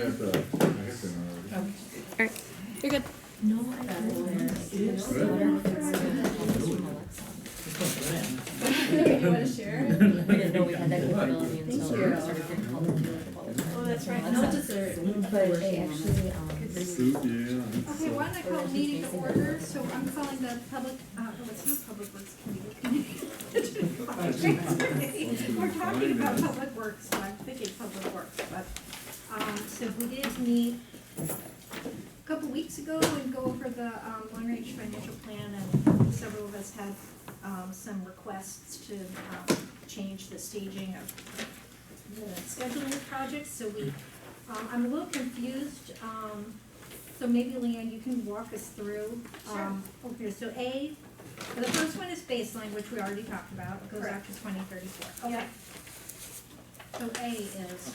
have the already. Alright, you're good. No, I You wanna share it? We didn't know we had that capability until we Thank you. started getting public feedback about it. Oh, that's right. No No dessert. dessert. But they actually, Soup, yeah. Okay, why don't I call meeting to order, so I'm calling the public, it's not Public Works Committee. We're talking about Public Works, so I'm thinking Public Works, but, so we did meet a couple weeks ago and go over the, long-range financial plan, and several of us had, some requests to, change the staging of the scheduling of projects, so we, I'm a little confused, so maybe Leanne, you can walk us through. Okay, so A, well, the first one is baseline, which we already talked about, it goes out to 2034. Okay. So A is,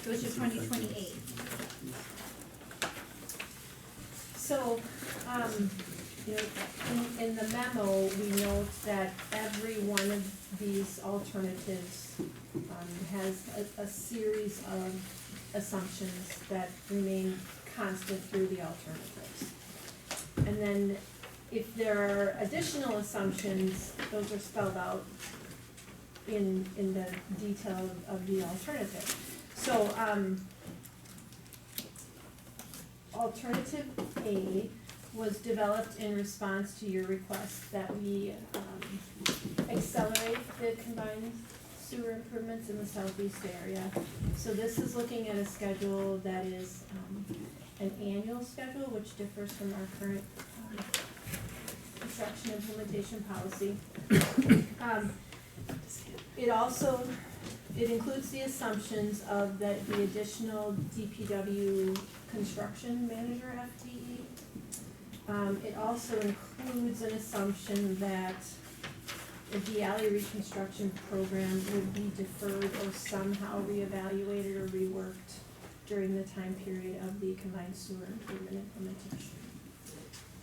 goes to 2028. So, you know, in the memo, we note that every one of these alternatives has a series of assumptions that remain constant through the alternatives. And then if there are additional assumptions, those are spelled out in the detail of the alternative. So, alternative A was developed in response to your request that we accelerate the combined sewer improvements in the southeast area. So this is looking at a schedule that is an annual schedule, which differs from our current construction implementation policy. It includes the assumptions of the additional DPW construction manager FTE. It also includes an assumption that the alley reconstruction program would be deferred or somehow reevaluated or reworked during the time period of the combined sewer improvement implementation.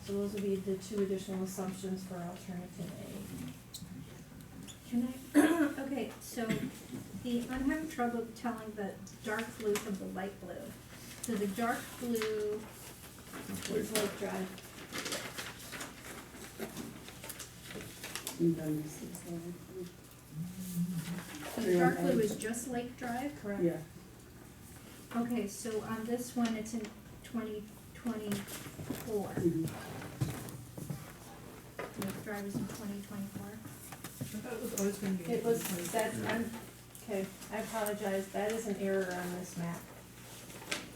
So those would be the two additional assumptions for alternative A. Can I, okay, so I'm having trouble telling the dark blue from the light blue. So the dark blue is Lake Drive. So the dark blue is just Lake Drive? Correct. Yeah. Okay, so on this one, it's in 2024. Lake Drive is in 2024. I thought it was always gonna be. It was, okay, I apologize, that is an error on this map.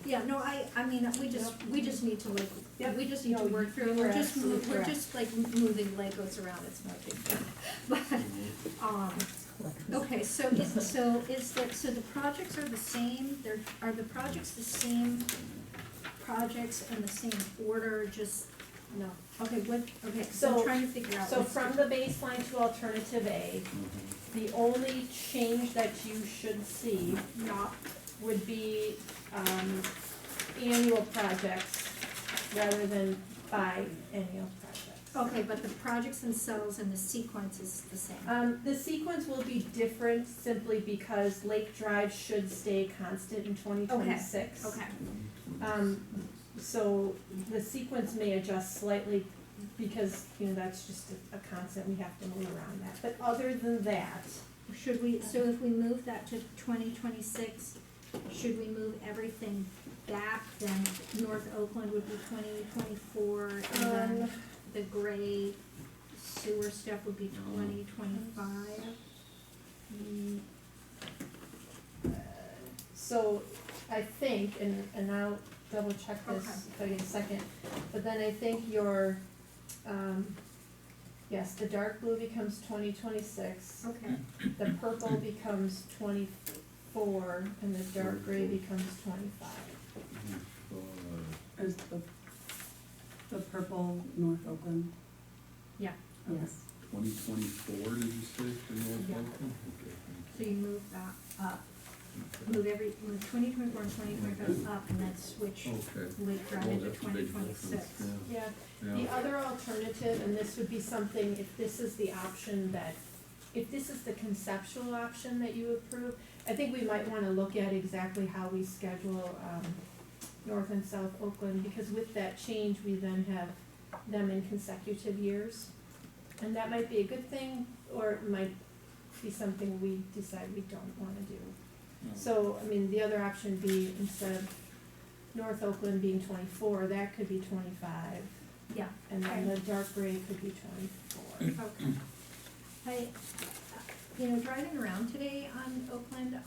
Yeah, no, I mean, we just need to like, Yep. we just need to No, work through, you're we're just, absolutely we're correct. just like moving Legos around, it's no big deal. But, okay, so the projects are the same, are the projects the same projects in the same order, just, No. okay, so So- I'm trying to figure out. So what's from the baseline to alternative A, the only change that you should see not, would be, annual projects rather than biennial projects. okay, but the projects themselves and the sequence is the same. The sequence will be different simply because Lake Drive should stay constant in 2026. Okay, So the sequence may adjust slightly because, you know, that's just a constant, we have to move around that. But other than that, should we, so if we move that to 2026, should we move everything back, then North Oakland would be 2024, and then the gray sewer stuff would be 2025? So I think, and I'll double check this if I get a second, but then I think your, yes, the dark blue becomes 2026. Okay, The purple becomes 24, and the dark gray becomes 25. Is the purple North Oakland? yeah, Yes. 2024, did you say, for North Yeah. Oakland? Okay, so you move that up, move 2024 and 2025 up, and then switch Okay. Lake Drive Oh, into that's a big 2026. difference, Yeah, yeah. the other alternative, and this would be something, if this is the option that, if this is the conceptual option that you approve, I think we might wanna look at exactly how we schedule, North and South Oakland, because with that change, we then have them in consecutive years. And that might be a good thing, or it might be something we decide we don't wanna do. So, I mean, the other option would be instead of North Oakland being 24, that could be 25, Yeah, and then the dark gray could be 24. okay. I, driving around today on Oakland,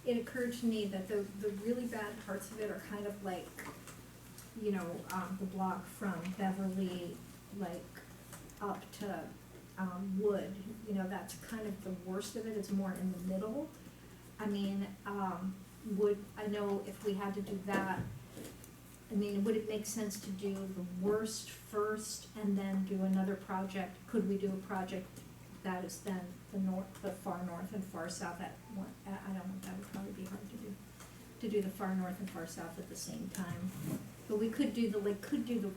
it occurred to me that the really bad parts of it are kind of like, the block from Beverly, like, up to, Wood, that's kind of the worst of it, it's more in the middle. I mean, I know if we had to do that, would it make sense to do the worst first and then do another project? Could we do a project that is then the far north and far south at one, I don't know, that would probably be hard to do the far north and far south at the same time. But we could do the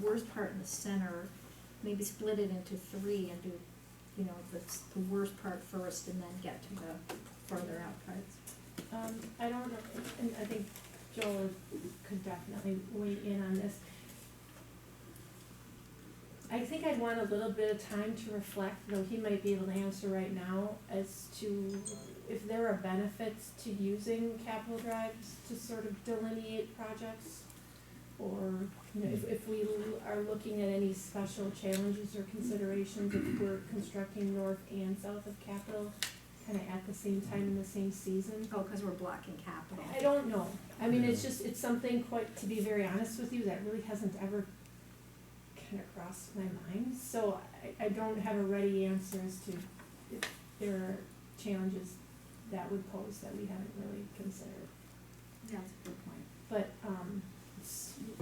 worst part in the center, maybe split it into three and do, the worst part first and then get to the farther out parts. I don't know, and I think Joel could definitely weigh in on this. I think I'd want a little bit of time to reflect, though he might be able to answer right now, as to if there are benefits to using capital drives to sort of delineate projects. Or, if we are looking at any special challenges or considerations if we're constructing north and south of Capitol, kinda at the same time in the same season. Oh, cause we're blocking capital. I don't know, it's something to be very honest with you, that really hasn't ever kinda crossed my mind, so I don't have a ready answer as to if there are challenges that would pose that we haven't really considered. Yeah, that's a good point. But,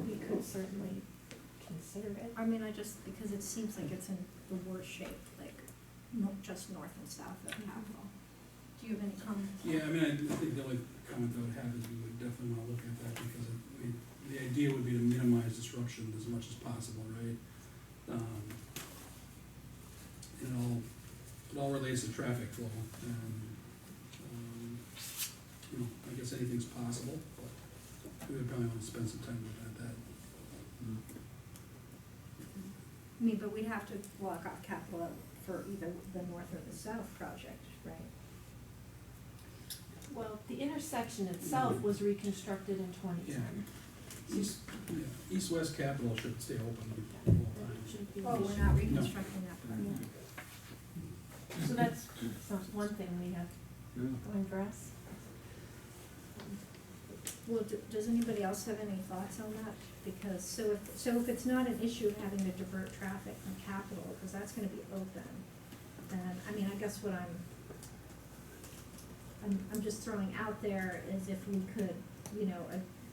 we could certainly consider it. Because it seems like it's in the worst shape, like, just north and south of Capitol. Do you have any comments? Yeah, I think the only comment I would have is we would definitely wanna look at that, because the idea would be to minimize disruption as much as possible, right? It all relates to traffic flow, and, I guess anything's possible, but we would probably wanna spend some time looking at that. But we'd have to block off Capitol for either the north or the south project, right? Well, the intersection itself was reconstructed in 2010. East-west Capitol should stay open the whole time. Shouldn't be an Oh, we're issue. not reconstructing that part. So that's one thing we have Yeah. going for us. Well, does anybody else have any thoughts on that? Because, so if it's not an issue of having to divert traffic from Capitol, because that's gonna be open, then, I guess what I'm just throwing out there is if we could,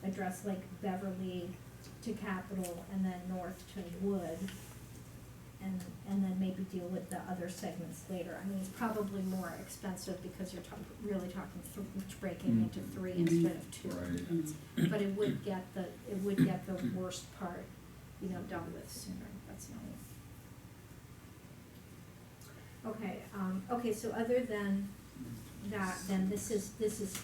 address like Beverly to Capitol and then north to Wood, and then maybe deal with the other segments later. It's probably more expensive because you're really talking breaking into three instead of two. Right. But it would get the worst part, done with sooner, that's my. Okay, so other than that, then this is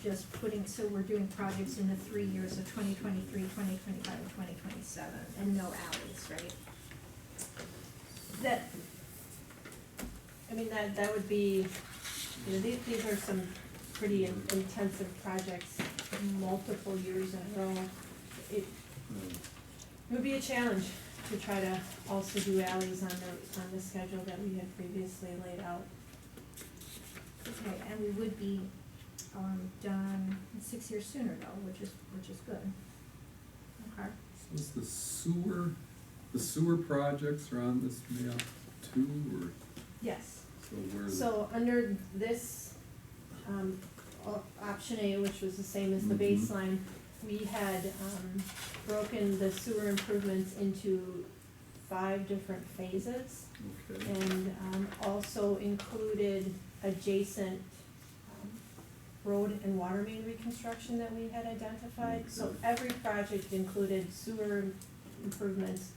just so we're doing projects in the 3 years of 2023, 2025, and 2027, and no alleys, right? That would be, these are some pretty intensive projects, multiple years in a row. It would be a challenge to try to also do alleys on the schedule that we had previously laid out. Okay, and we would be, done 6 years sooner though, which is good. Okay. So is the sewer projects are on this map too, or, Yes. so where? So under this, option A, which was the same as the Mhm. baseline, we had, broken the sewer improvements into 5 different phases, Okay, and, also included adjacent, road and water main reconstruction that we had identified. So Okay. every project included sewer improvements,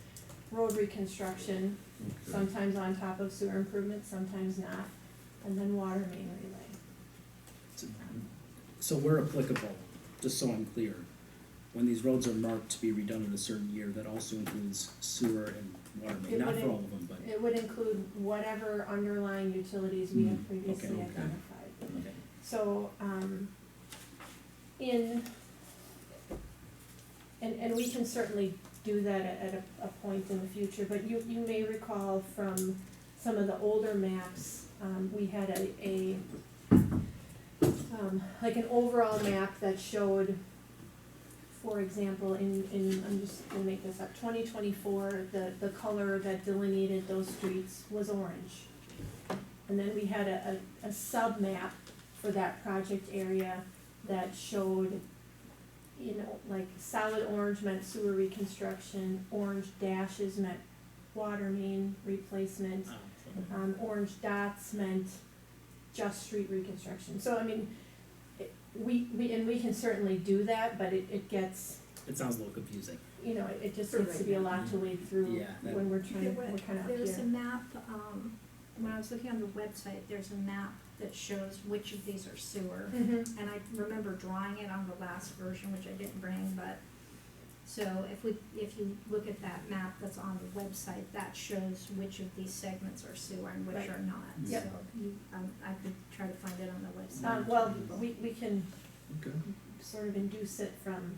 road reconstruction, okay. sometimes on top of sewer improvements, sometimes not, and then water main relay. So where applicable, just so I'm clear, when these roads are marked to be redone in a certain year, that also includes sewer and water main, It not for wouldn't- all of them, but, It would include whatever underlying utilities we have Mm, previously okay. identified. okay. So, and we can certainly do that at a point in the future, but you may recall from some of the older maps, we had like an overall map that showed, for example, I'm just gonna make this up, 2024, the color that delineated those streets was orange. And then we had a sub-map for that project area that showed, like solid orange meant sewer reconstruction, orange dashes meant water main replacement, orange dots meant just street reconstruction. So, I mean, we can certainly do that, but it gets, It sounds a little confusing. it just gets to be a lot to wade through Yeah, that- when we're trying, we're kind of up There's a here. map, when I was looking on the website, there's a map that shows which of these are sewer. Mhm. And I remember drawing it on the last version, which I didn't bring, but, so if you look at that map that's on the website, that shows which of these segments are sewer and which Right. are not. Yep. So I could try to find it on the website. Well, we can Okay. sort of induce it from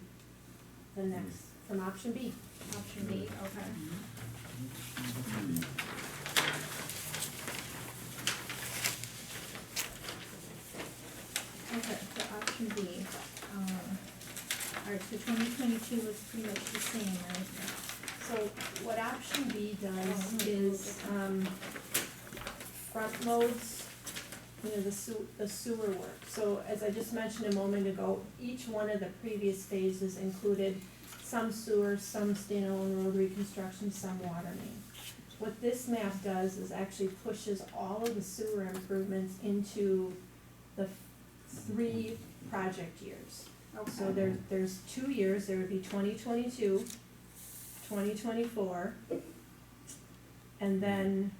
from option B. Option B, okay. Okay, so option B, alright, so 2022 looks pretty much the same, right? So what option B does Oh, is, front loads, the sewer work. So as I just mentioned a moment ago, each one of the previous phases included some sewer, some standalone road reconstruction, some water main. What this map does is actually pushes all of the sewer improvements into the 3 project years. So there's 2 years, there would be 2022, 2024, and then,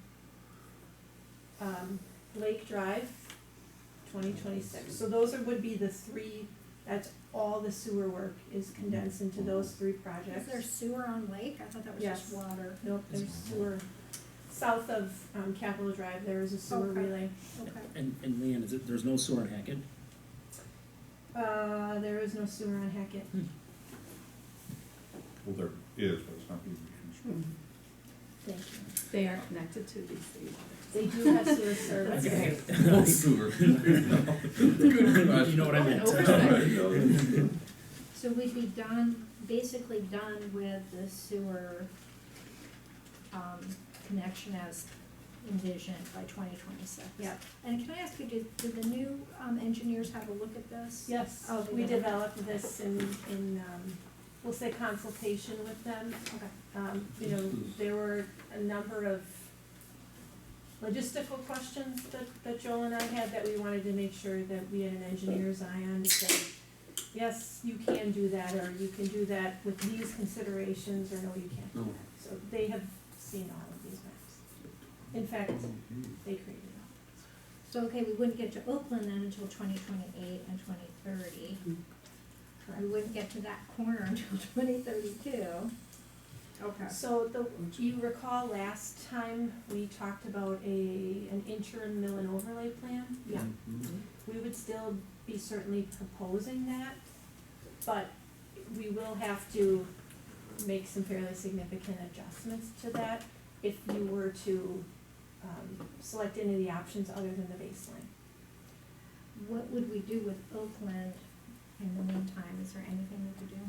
Lake Drive, 2026. So those would be the 3, that's all the sewer work is condensed into those 3 Is projects. there sewer on Lake? I thought that was just Yes. water. Nope, there's sewer, south of, Capitol Drive, there is a sewer Okay. relay. Okay. And Leanne, there's no sewer in Hackett? There is no sewer on Hackett. Well, there is, but it's not being reconstructed. Thank you. They are connected to these things. They do have sewer service. Okay. No sewer. Good question. You know what I meant. Oversight. So we'd be basically done with the sewer, connection as envisioned by 2026. Yep. And can I ask you, did the new, engineers have a look at this? Yes, Oh, they we did. developed this in, we'll say consultation with them. Okay. There were a number of logistical questions that Joel and I had that we wanted to make sure that we had an engineer's eye on to say, yes, you can do that, or you can do that with these considerations, or no, you can't do No. that. So they have seen all of these maps. In fact, they created all. So, okay, we wouldn't get to Oakland then until 2028 and 2030. We wouldn't get to that corner until 2032. Okay. So you recall last time we talked about an interim mill and overlay plan? Yeah. We would still be certainly proposing that, but we will have to make some fairly significant adjustments to that if you were to, select any of the options other than the baseline. What would we do with Oakland in the meantime? Is there anything we could do?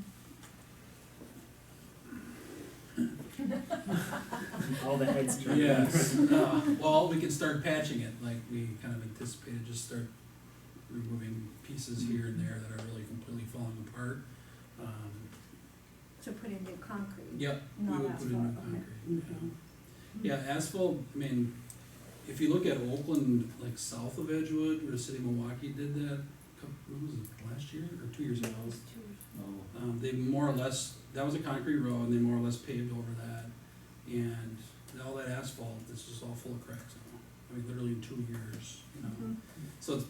All the heads turn. Yes, well, we could start patching it, like we kind of anticipated, just start removing pieces here and there that are really completely falling apart. To put in new concrete? Yep, we Not would put in new asphalt, okay. concrete, yeah. Yeah, asphalt, I mean, if you look at Oakland, like south of Edgewood, where the city of Milwaukee did that, when was it, last year or 2 years ago? They more or less, that was a concrete road, and they more or less paved over that, and all that asphalt, it's just all full of cracks now. I mean, literally in 2 years, Mhm. So it's,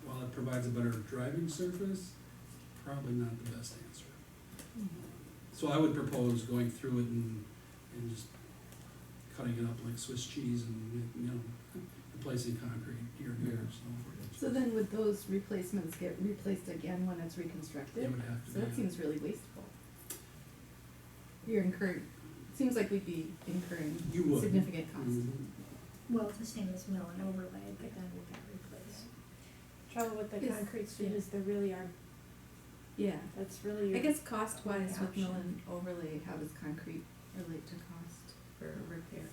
while it provides a better driving surface, probably not the best answer. So I would propose going through it and just cutting it up like Swiss cheese and, you know, replacing concrete here and there, so. So then would those replacements get replaced again when it's reconstructed? It would have to So that be. seems really wasteful. You're incurring, seems like we'd be incurring You would. significant costs. Mhm. Well, it's the same as mill and overlay, but then we got replaced. Trouble with the Is- concrete street yeah. is there really are, Yeah. that's really I your. guess cost wise with option. mill and overlay, how does concrete relate to cost for repair?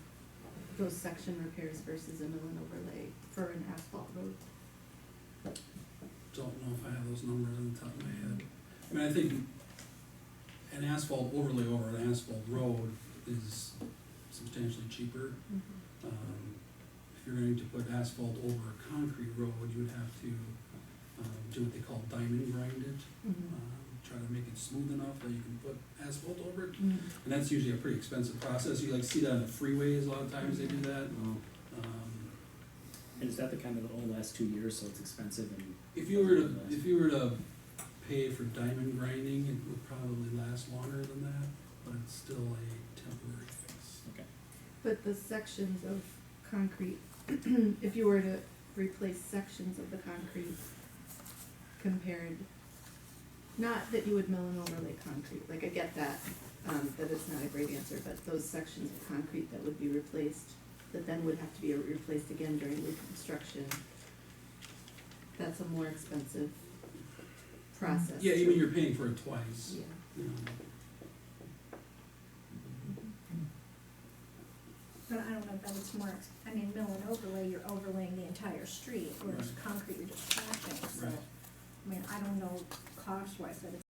Those section repairs versus a mill and overlay for an asphalt road? Don't know if I have those numbers on the top of my head. I mean, I think an asphalt overlay over an asphalt road is substantially cheaper. If you're going to put asphalt over a concrete road, you would have to do what they call diamond grind it. Try to make it smooth enough that you can put asphalt over it. And that's usually a pretty expensive process. You like see that on the freeways, a lot of times they do that. And is that the kind of only last 2 years, so it's expensive and? If you were to pay for diamond grinding, it would probably last longer than that, but it's still a temporary fix. Okay. But the sections of concrete, if you were to replace sections of the concrete compared, not that you would mill and overlay concrete, like I get that, that it's not a great answer, but those sections of concrete that would be replaced, that then would have to be replaced again during reconstruction, that's a more expensive process. Yeah, even you're paying for it twice, Yeah. you know. But I don't know that it's more, I mean, mill and overlay, you're overlaying the entire street, whereas Right. concrete, you're just patching, so. Right. I mean, I don't know cost-wise that it's